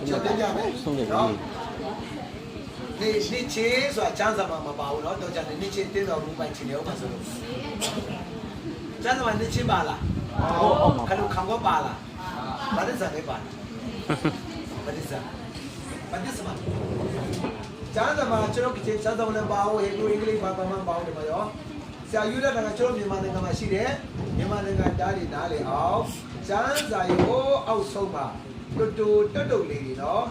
ကျွန်တော်ပြန်ပြမယ်နော်နေချေဆိုတာကျန်းစာမှာမပါဘူးเนาะတော့ကျန်နေချေတင်းတော်ဘူးပိုင်ချင်တယ်ဥပမာဆိုလို့ကျန်းစာမှာနေချေပါလားဟုတ်ခလုခံကောပါလားဘာလဲစားနေပါဘာလဲစားကျန်းစာမှာကျွန်တော်ကျန်းစာမှာပါဘူးဟေလူအင်္ဂလိပ်ဘာမှမပါဘူးဒီမှာရောဆရာယူရတာကကျွန်တော်မြန်မာနိုင်ငံမှာရှိတယ်မြန်မာနိုင်ငံသားတွေနားလေအောင်ကျန်းစာရိုးအောက်ဆုံးမှာတူတုတ်လေးတွေเนาะ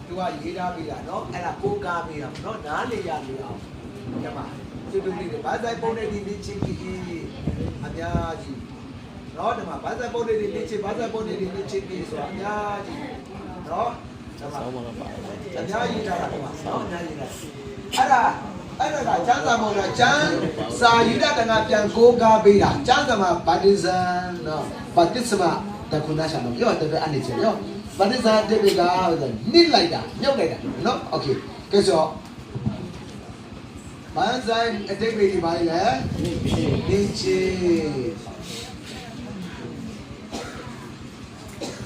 သူကရေးထားပြီးတာเนาะအဲ့ဒါကိုကားပြီးတာเนาะနားလေရလေအောင်ညမတူလေးတွေဘာသာပုံနဲ့ဒီချင်းကြီးအများကြီးเนาะဒီမှာဘာသာပုံနဲ့ဒီချင်းဘာသာပုံနဲ့ဒီချင်းကြီးဆိုတာအများကြီးเนาะဒီမှာအများကြီးထားတာဒီမှာเนาะအများကြီးထားအဲ့ဒါကကျမ်းစာမောင်ကကျမ်းစာယူဒတနာပြန်ကိုကားပေးတာကျမ်းစာမှာဗတ္တိဇံเนาะဗတ္တိစမတခုနာရှာတော့ရောတပည့်အနေချေရောဗတ္တိဇံတပည့်ကနစ်လိုက်တာမြုပ်လိုက်တာเนาะโอเคကဲဆိုဘာဆိုင်အတိတ်တွေပါလေနစ်ချေ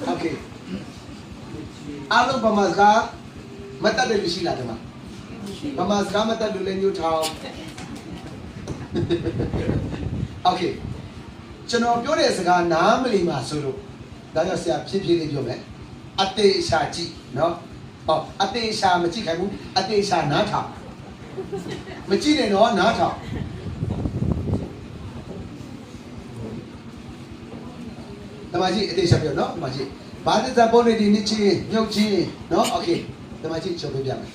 โอเคအားလုံးပမာစကားမတတ်တယ်ရှိလားဒီမှာပမာစကားမတတ်လို့လည်းညှို့ထောင်းโอเคကျွန်တော်ပြောတဲ့စကားနားမလီမှာဆိုလို့ဒါကြောင့်ဆရာဖြည်းဖြည်းလေးပြောမယ်အတေရှာကြည့်နော်ဟောအတေရှာမကြည့်ခိုင်းဘူးအတေရှာနားထောင်မကြည့်နဲ့တော့နားထောင်တမကြီးအတေရှာပြောနော်တမကြီးဘာသစ္စာပေါ်နေဒီနေ့ချင်းမြုပ်ချင်းနော်โอเคတမကြီးချုပ်ပြပြမယ်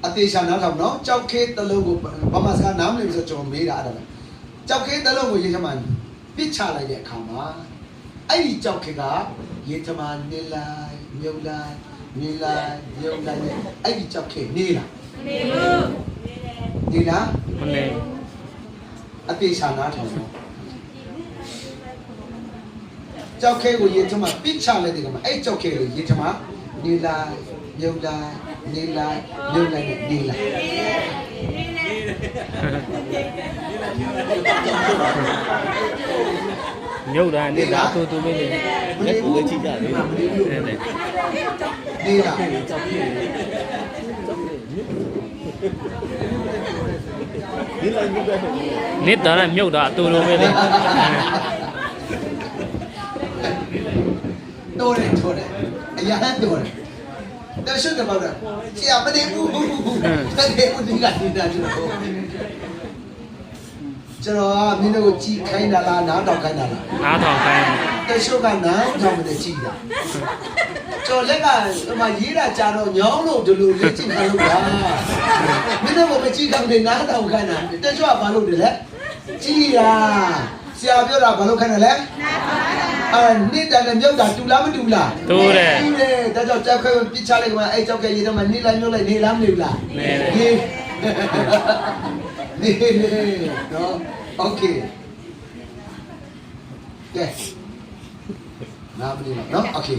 အတေရှာနားထောင်နော်ကြောက်ခဲတလုံးကိုဘာမှစကားနားမလီဆိုကျွန်တော်မေးတာအဲ့ဒါပဲကြောက်ခဲတလုံးကိုရေချမှန်ပစ်ချလိုက်တဲ့အခါမှာအဲ့ဒီကြောက်ခဲကရေချမှန်နေလိုက်မြုပ်လိုက်နေလိုက်မြုပ်လိုက်အဲ့ဒီကြောက်ခဲနေလားနေဘူးနေလားမနေအတေရှာနားထောင်နော်ကြောက်ခဲကိုရေချမှန်ပစ်ချလိုက်တဲ့အခါမှာအဲ့ကြောက်ခဲကိုရေချမှန်နေလိုက်မြုပ်လိုက်နေလိုက်မြုပ်လိုက်နေလိုက်မြုပ်တာနေတာတူမင်းလေးလက်ကိုလည်းချိကြတယ်နေလားနေတာလည်းမြုပ်တာတူတူမင်းလေးတိုးတယ်အရာတိုးတယ်但是怎么的？这样没得不，那得不你干的那就。这啊，你那个鸡开那啦，哪道开那啦？哪道开？但是个哪他们的鸡的？就那个什么伊拉家的羊肉的路，你鸡看路啊？你那个没鸡看的哪道开呢？但是把路的嘞，鸡呀，下边啦把路看的嘞。နေတာလည်းမြုပ်တာတူလားမတူလားတူတယ်တူတယ်ဒါကြောင့်ကြောက်ခဲပြစ်ချလိုက်ကမှအဲ့ကြောက်ခဲရေတော့မှနေလိုက်မြုပ်လိုက်နေလားမနေဘူးလားနေတယ်နေနော်โอเคကဲနားမလီနော်โอเค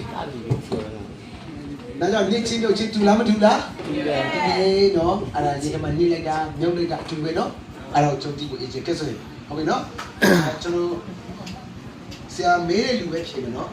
ဒါကြောင့်နေချင်းတို့ချင်းတူလားမတူလားတူတယ်နော်အဲ့ဒါရေတော့မှနေလိုက်တာမြုပ်လိုက်တာတူပဲနော်အဲ့တော့ချုပ်ကြည့်ဖို့အေးချင်ကဲဆိုရင်ဟုတ်ပြီနော်ကျွန်တော်ဆရာမေးတဲ့လူပဲဖြေမယ်နော်